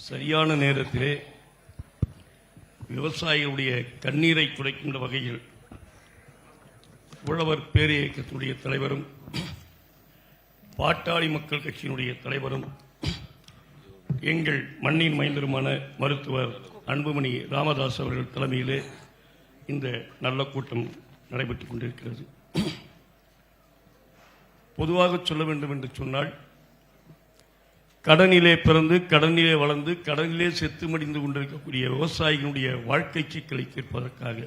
சரியான நேரத்திலே விவசாயிகளுடைய கண்ணீரை துடைக்கின்ற வகையில் உழவர் பேரியக்கத்துடைய தலைவரும் பாட்டாளி மக்கள் கட்சியினுடைய தலைவரும் எங்கள் மண்ணின் மைந்தருமான மருத்துவர் அன்புமணி ராமதாஸ் அவர்கள் தலைமையிலே இந்த நல்ல கூட்டம் நடைபெற்றுக் கொண்டிருக்கிறது. பொதுவாக சொல்ல வேண்டும் என்று சொன்னால், கடனிலே பிறந்து கடனிலே வளர்ந்து கடனிலே செத்து மடிந்து கொண்டிருக்கக்கூடிய விவசாயிகளுடைய வாழ்க்கை சிக்கலை தீர்ப்பதற்காக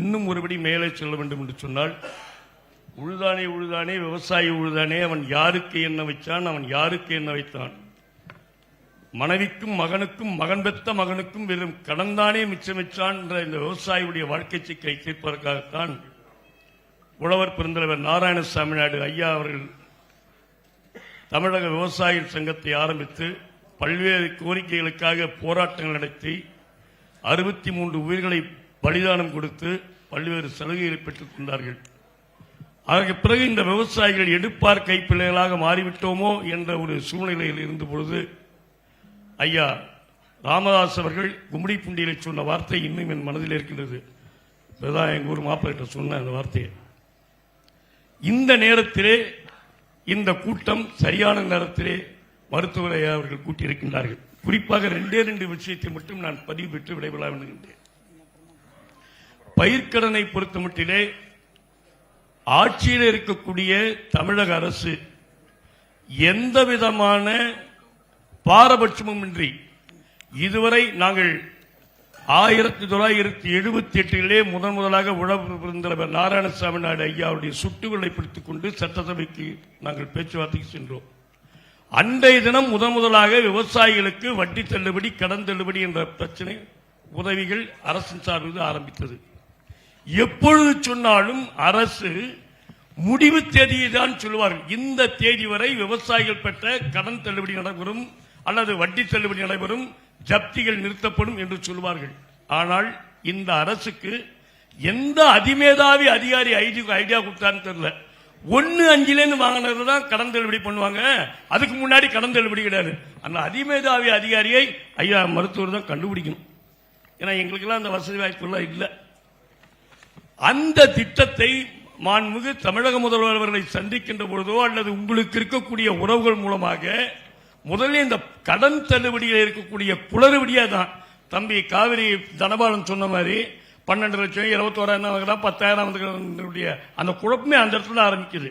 இன்னும் ஒருபடி மேலே சொல்ல வேண்டும் என்று சொன்னால், உழுதானே உழுதானே விவசாயி உழுதானே, அவன் யாருக்கு என்ன வைத்தான், அவன் யாருக்கு என்ன வைத்தான், மனைவிக்கும் மகனுக்கும் மகன் பெற்ற மகனுக்கும் வெறும் கடன்தானே மிச்சம் வச்சான் என்ற இந்த விவசாயியுடைய வாழ்க்கை சிக்கலை தீர்ப்பதற்காகத்தான் உழவர் பெருந்தலைவர் நாராயணசாமி நாயுடு ஐயா அவர்கள் தமிழக விவசாயிகள் சங்கத்தை ஆரம்பித்து பல்வேறு கோரிக்கைகளுக்காக போராட்டங்கள் நடத்தி 63 உயிர்களை பலிதானம் கொடுத்து பல்வேறு சலுகைகளை பெற்றுக் கொண்டார்கள். அதற்கு பிறகு இந்த விவசாயிகள் எடுப்பார் கைப்பிள்ளைகளாக மாறிவிட்டோமோ என்ற ஒரு சூழ்நிலையில் இருந்த பொழுது ஐயா ராமதாஸ் அவர்கள் கும்மிடிப்பூண்டியிலே சொன்ன வார்த்தை இன்னும் என் மனதில் இருக்கின்றது. இப்பதான் எங்க ஊர் மாப்பிள்ளை சொன்ன அந்த வார்த்தையை இந்த நேரத்திலே இந்த கூட்டம் சரியான நேரத்திலே மருத்துவரை அவர்கள் கூட்டியிருக்கின்றார்கள். குறிப்பாக 2 விஷயத்தை மட்டும் நான் பதிவு பெற்று விடைபெற வேண்டுகின்றேன். பயிர்க்கடனை பொறுத்தமட்டிலே ஆட்சியில் இருக்கக்கூடிய தமிழக அரசு எந்த விதமான பாரபட்சமுமின்றி இதுவரை நாங்கள் 1978 முதலாக உழவர் பெருந்தலைவர் நாராயணசாமி நாயுடு ஐயாவுடைய சுட்டுகளை பிடித்துக் கொண்டு சட்டசபைக்கு நாங்கள் பேச்சுவார்த்தைக்கு சென்றோம். அன்றைய தினம் முதலாக விவசாயிகளுக்கு வட்டி தள்ளுபடி கடன் தள்ளுபடி என்ற பிரச்சனை உதவிகள் அரசின் சார்பில் ஆரம்பித்தது. எப்பொழுது சொன்னாலும் அரசு முடிவு தேதியை தான் சொல்வார்கள். இந்த தேதி வரை விவசாயிகள் பெற்ற கடன் தள்ளுபடி நடைபெறும் அல்லது வட்டி தள்ளுபடி நடைபெறும், ஜப்திகள் நிறுத்தப்படும் என்று சொல்வார்கள். ஆனால் இந்த அரசுக்கு எந்த அதிமேதாவி அதிகாரி ஐடியா கொடுத்தான்னு தெரியல. 1-5 வாங்கினது தான் கடன் தள்ளுபடி பண்ணுவாங்க, அதுக்கு முன்னாடி கடன் தள்ளுபடி கிடையாது. அந்த அதிமேதாவி அதிகாரியை ஐயா மருத்துவர் தான் கண்டுபிடிக்கணும். ஏன்னா எங்களுக்கெல்லாம் அந்த வசதி வாய்ப்புலாம் இல்லை. அந்த திட்டத்தை மாண்புமிகு தமிழக முதல்வர் அவர்களை சந்திக்கின்ற பொழுதோ அல்லது உங்களுக்கு இருக்கக்கூடிய உறவுகள் மூலமாக முதலில் இந்த கடன் தள்ளுபடியில் இருக்கக்கூடிய குளறுபடியா தான் தம்பி காவிரி தனபாலன் சொன்ன மாதிரி 12 லட்சம் 21,000 10,000 அந்த குழப்பமே அந்த இடத்துல ஆரம்பிக்குது.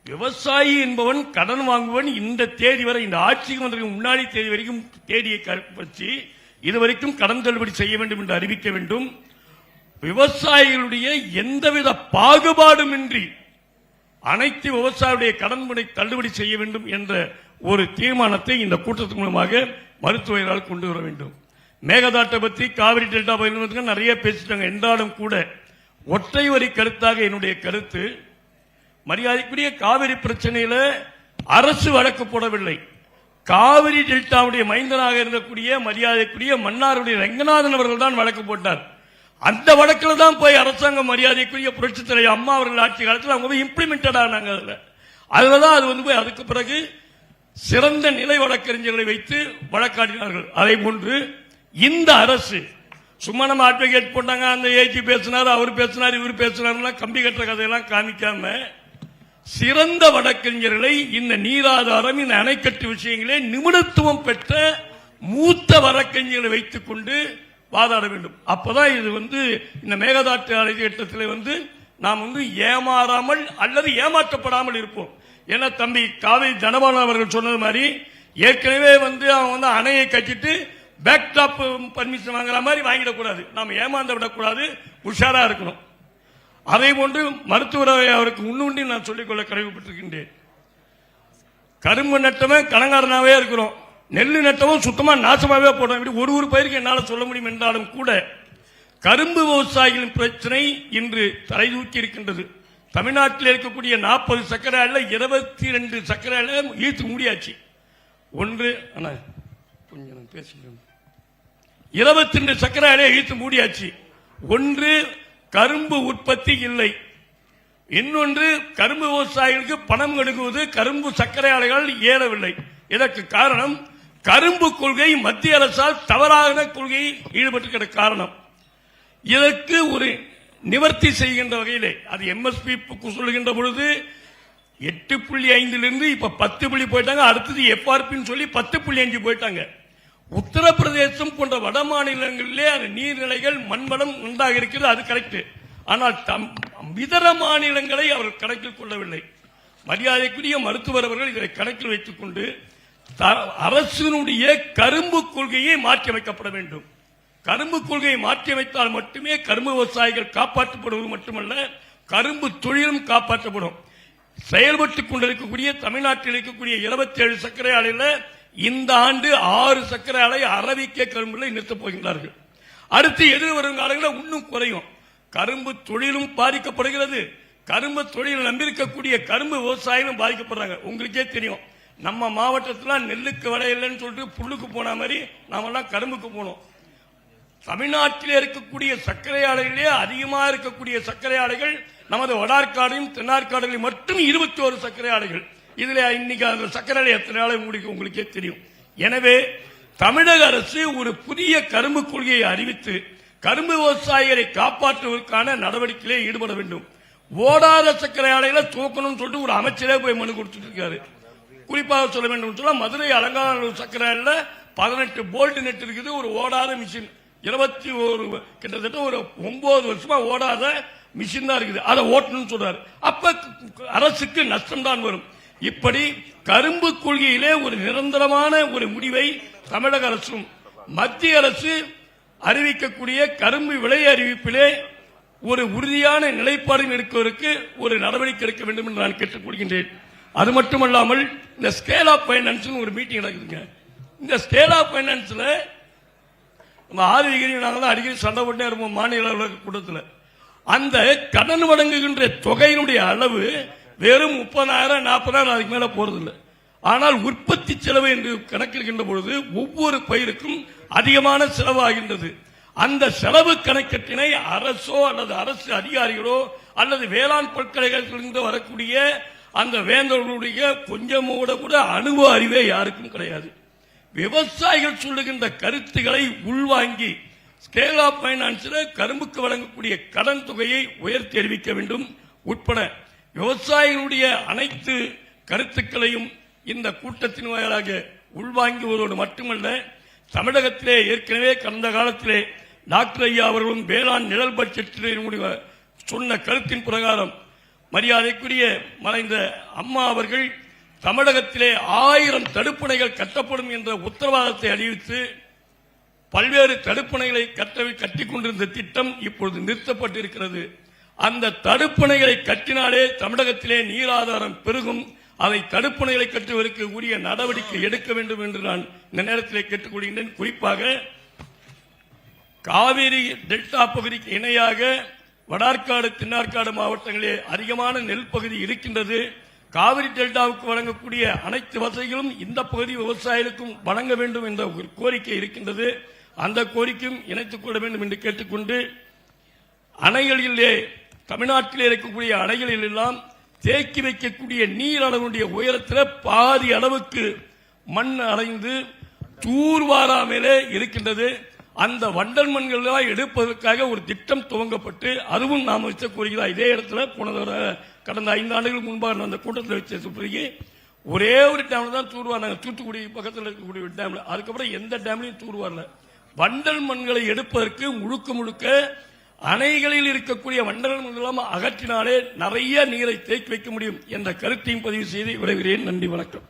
விவசாயி என்பவன் கடன் வாங்குவன் இந்த தேதி வரை, இந்த ஆட்சிக்கு வந்ததுக்கு முன்னாடி தேதி வரைக்கும் தேதியை வச்சு இதுவரைக்கும் கடன் தள்ளுபடி செய்ய வேண்டும் என்று அறிவிக்க வேண்டும். விவசாயிகளுடைய எந்தவித பாகுபாடுமின்றி அனைத்து விவசாயிகளுடைய கடன்பனை தள்ளுபடி செய்ய வேண்டும் என்ற ஒரு தீர்மானத்தை இந்த கூட்டத்தின் மூலமாக மருத்துவர்களால் கொண்டு வர வேண்டும். மேகதாட்டை பற்றி காவிரி டெல்டா பயிர் நிறைய பேசிட்டாங்க. என்றாலும் கூட ஒற்றை வரி கருத்தாக என்னுடைய கருத்து, மரியாதைக்குரிய காவிரி பிரச்சனையில அரசு வழக்கு போடவில்லை. காவிரி டெல்டாவுடைய மைந்தனாக இருந்தக்கூடிய மரியாதைக்குரிய மன்னாருடைய ரங்கநாதன் அவர்கள் தான் வழக்கு போட்டார். அந்த வழக்கில் தான் போய் அரசாங்கம் மரியாதைக்குரிய புரட்சித் தலைவர் அம்மா அவர்கள் ஆட்சி காலத்தில் அவங்க போய் இம்ப்ளிமெண்டட் ஆனாங்க. அதுலதான் அது போய் அதுக்கு பிறகு சிறந்த நிலை வழக்கறிஞர்களை வைத்து வழக்காடினார்கள். அதை போன்று இந்த அரசு சும்மா நம்ம அட்வொகேட் போட்டாங்க, அந்த ஏஜி பேசினார், அவர் பேசினார், இவர் பேசினார், கம்பி கட்டுற கதையெல்லாம் காமிக்காம சிறந்த வழக்கறிஞர்களை இந்த நீராதாரம் இந்த அணைக்கட்டு விஷயங்களே நிபுணத்துவம் பெற்ற மூத்த வழக்கறிஞர்களை வைத்துக் கொண்டு வாதாட வேண்டும். அப்பதான் இது இந்த மேகதாட்டு அணை திட்டத்தில் நாம் ஏமாறாமல் அல்லது ஏமாற்றப்படாமல் இருப்போம். ஏன்னா தம்பி காவிரி தனபாலன் அவர்கள் சொன்னது மாதிரி ஏற்கனவே அவன் அணையை கட்டிட்டு பேக்டாப் பர்மிஷன் வாங்குற மாதிரி வாங்கிடக்கூடாது, நாம் ஏமாந்து விடக்கூடாது, உஷாரா இருக்கணும். அதே போன்று மருத்துவர் அவருக்கு முன்னுண்டி நான் சொல்லிக்கொள்ள கடமைப்பட்டிருக்கின்றேன். கரும்பு நட்டவன் கடங்காரனாவே இருக்கிறோம், நெல்லு நட்டவும் சுத்தமா நாசமாவே போடுறோம். ஒரு பயிருக்கு என்னால் சொல்ல முடியும் என்றாலும் கூட கரும்பு விவசாயிகளின் பிரச்சனை இன்று தலை தூக்கி இருக்கின்றது. தமிழ்நாட்டில் இருக்கக்கூடிய 40 சர்க்கரை ஆலை 22 சர்க்கரை ஆலை இழுத்து மூடியாச்சு. 22 சர்க்கரை ஆலையை இழுத்து மூடியாச்சு. ஒன்று கரும்பு உற்பத்தி இல்லை, இன்னொன்று கரும்பு விவசாயிகளுக்கு பணம் கொடுக்குவது கரும்பு சர்க்கரை ஆலைகள் ஏறவில்லை. இதற்கு காரணம் கரும்பு கொள்கை மத்திய அரசால் தவறான கொள்கையை ஈடுபட்டு காரணம். இதற்கு ஒரு நிவர்த்தி செய்கின்ற வகையிலே அது எம்எஸ்பி சொல்லுகின்ற பொழுது 8.5 இப்ப 10 போயிட்டாங்க. அடுத்தது எஃப்ஆர்பின்னு சொல்லி 10.5 போயிட்டாங்க. உத்தரப்பிரதேசம் போன்ற வட மாநிலங்களிலே அந்த நீர்நிலைகள் மண்வளம் நன்றாக இருக்கிறது, அது கரெக்ட். ஆனால் இதர மாநிலங்களை அவர் கணக்கில் கொள்ளவில்லை. மரியாதைக்குரிய மருத்துவர் அவர்கள் இதை கணக்கில் வைத்துக் கொண்டு அரசினுடைய கரும்பு கொள்கையை மாற்றி அமைக்கப்பட வேண்டும். கரும்பு கொள்கையை மாற்றி அமைத்தால் மட்டுமே கரும்பு விவசாயிகள் காப்பாற்றப்படுவது மட்டுமல்ல, கரும்பு தொழிலும் காப்பாற்றப்படும். செயல்பட்டுக் கொண்டிருக்கக்கூடிய தமிழ்நாட்டில் இருக்கக்கூடிய 27 சர்க்கரை ஆலையில் இந்த ஆண்டு 6 சர்க்கரை ஆலை அரபிக்க கரும்புகளை நிறுத்தப் போகின்றார்கள். அடுத்து எதிர்வரும் காலங்களில் இன்னும் குறையும். கரும்பு தொழிலும் பாதிக்கப்படுகிறது. கரும்பு தொழில் நம்பியிருக்கக்கூடிய கரும்பு விவசாயிகளும் பாதிக்கப்படுறாங்க. உங்களுக்கே தெரியும், நம்ம மாவட்டத்தில் நெல்லுக்கு விலை இல்லைன்னு சொல்லிட்டு புல்லுக்கு போன மாதிரி நாமெல்லாம் கரும்புக்கு போனோம். தமிழ்நாட்டில் இருக்கக்கூடிய சர்க்கரை ஆலைகளே அதிகமாக இருக்கக்கூடிய சர்க்கரை ஆலைகள் நமது வடார்காடையும் தென்னார்காடுகளையும் மட்டும் 21 சர்க்கரை ஆலைகள். இதுல இன்னைக்கு அந்த சர்க்கரை ஆலை எத்தனை ஆலை முடிக்கும் உங்களுக்கே தெரியும். எனவே தமிழக அரசு ஒரு புதிய கரும்பு கொள்கையை அறிவித்து கரும்பு விவசாயிகளை காப்பாற்றுவதற்கான நடவடிக்கையிலே ஈடுபட வேண்டும். ஓடாத சர்க்கரை ஆலைகளை தூக்கணும்னு சொல்லிட்டு ஒரு அமைச்சரே போய் மனு கொடுத்துட்டு இருக்காரு. குறிப்பாக சொல்ல வேண்டும் சொன்னா மதுரை அலங்காநல்லூர் சர்க்கரை ஆலையில 18 போல்ட் நெட் இருக்குது. ஒரு ஓடாத மிஷின் 21 கிட்டத்தட்ட ஒரு 9 வருஷமா ஓடாத மிஷின் தான் இருக்குது. அதை ஓட்டணும்னு சொல்றாரு. அப்ப அரசுக்கு நஷ்டம் தான் வரும். இப்படி கரும்பு கொள்கையிலே ஒரு நிரந்தரமான ஒரு முடிவை தமிழக அரசும் மத்திய அரசு அறிவிக்கக்கூடிய கரும்பு விலை அறிவிப்பிலே ஒரு உறுதியான நிலைப்பாடு எடுப்பதற்கு ஒரு நடவடிக்கை எடுக்க வேண்டும் என்று நான் கேட்டுக்கொள்கின்றேன். அது மட்டுமல்லாமல் இந்த ஸ்கேல் ஆஃப் பைனான்ஸ் ஒரு மீட்டிங் நடக்குதுங்க. இந்த ஸ்கேல் ஆஃப் பைனான்ஸ்ல நம்ம ஆதிகிரி நாங்கள் தான் அடிக்கடி சண்டை போட்டே இருப்போம் மாநில கூட்டத்தில். அந்த கடன் வழங்குகின்ற தொகையினுடைய அளவு வெறும் 30,000 40,000 அதுக்கு மேல போறதில்லை. ஆனால் உற்பத்தி செலவு என்று கணக்கிடுகின்ற பொழுது ஒவ்வொரு பயிருக்கும் அதிகமான செலவு ஆகின்றது. அந்த செலவு கணக்கெட்டினை அரசோ அல்லது அரசு அதிகாரிகளோ அல்லது வேளாண் பல்கலைக்கழகத்திலிருந்து வரக்கூடிய அந்த வேந்தர்களுடைய கொஞ்சம் கூட அனுபவ அறிவே யாருக்கும் கிடையாது. விவசாயிகள் சொல்லுகின்ற கருத்துக்களை உள்வாங்கி ஸ்கேல் ஆஃப் பைனான்ஸில் கரும்புக்கு வழங்கக்கூடிய கடன் தொகையை உயர்த்தி அறிவிக்க வேண்டும் உட்பட விவசாயிகளுடைய அனைத்து கருத்துக்களையும் இந்த கூட்டத்தின் வாயிலாக உள்வாங்குவதோடு மட்டுமல்ல, தமிழகத்திலே ஏற்கனவே கடந்த காலத்திலே டாக்டர் ஐயா அவர்களும் வேளாண் நிழல் பட்ஜெட்டில் சொன்ன கருத்தின் பிரகாரம் மரியாதைக்குரிய மறைந்த அம்மா அவர்கள் தமிழகத்திலே 1000 தடுப்பணைகள் கட்டப்படும் என்ற உத்தரவாதத்தை அறிவித்து பல்வேறு தடுப்பணைகளை கட்டிக் கொண்டிருந்த திட்டம் இப்பொழுது நிறுத்தப்பட்டிருக்கிறது. அந்த தடுப்பணைகளை கட்டினாலே தமிழகத்திலே நீர் ஆதாரம் பெருகும். அதை தடுப்பணைகளை கட்டுவதற்கு உரிய நடவடிக்கை எடுக்க வேண்டும் என்று நான் இந்த நேரத்திலே கேட்டுக்கொள்கின்றேன். குறிப்பாக காவிரி டெல்டா பகுதிக்கு இணையாக வடார்காடு தென்னார்காடு மாவட்டங்களிலே அதிகமான நெல் பகுதி இருக்கின்றது. காவிரி டெல்டாவுக்கு வழங்கக்கூடிய அனைத்து வசதிகளும் இந்த பகுதி விவசாயிகளுக்கும் வழங்க வேண்டும் என்ற ஒரு கோரிக்கை இருக்கின்றது. அந்த கோரிக்கையும் இணைத்துக் கொள்ள வேண்டும் என்று கேட்டுக்கொண்டு, அணைகளிலே தமிழ்நாட்டிலே இருக்கக்கூடிய அணைகளில் எல்லாம் தேக்கி வைக்கக்கூடிய நீர் அளவுடைய உயரத்தில் பாதி அளவுக்கு மண் அடைந்து தூர்வாராமலே இருக்கின்றது. அந்த வண்டல் மண்கள் எடுப்பதற்காக ஒரு திட்டம் துவங்கப்பட்டு அதுவும் நாம் வச்ச கோரிக்கை. இதே இடத்துல கடந்த 5 ஆண்டுகளுக்கு முன்பாக அந்த கூட்டத்தில் வச்ச பிறகு ஒரே ஒரு டேம்ல தான் தூர்வாராங்க, தூத்துக்குடி பக்கத்தில் இருக்கக்கூடிய டேம்ல. அதுக்கப்புறம் எந்த டேம்லையும் தூர்வாரல. வண்டல் மண்களை எடுப்பதற்கு முழுக்க அணைகளில் இருக்கக்கூடிய வண்டல் மண்கள் அகற்றினாலே நிறைய நீரை தேக்கி வைக்க முடியும் என்ற கருத்தையும் பதிவு செய்து விரைகிறேன். நன்றி, வணக்கம்.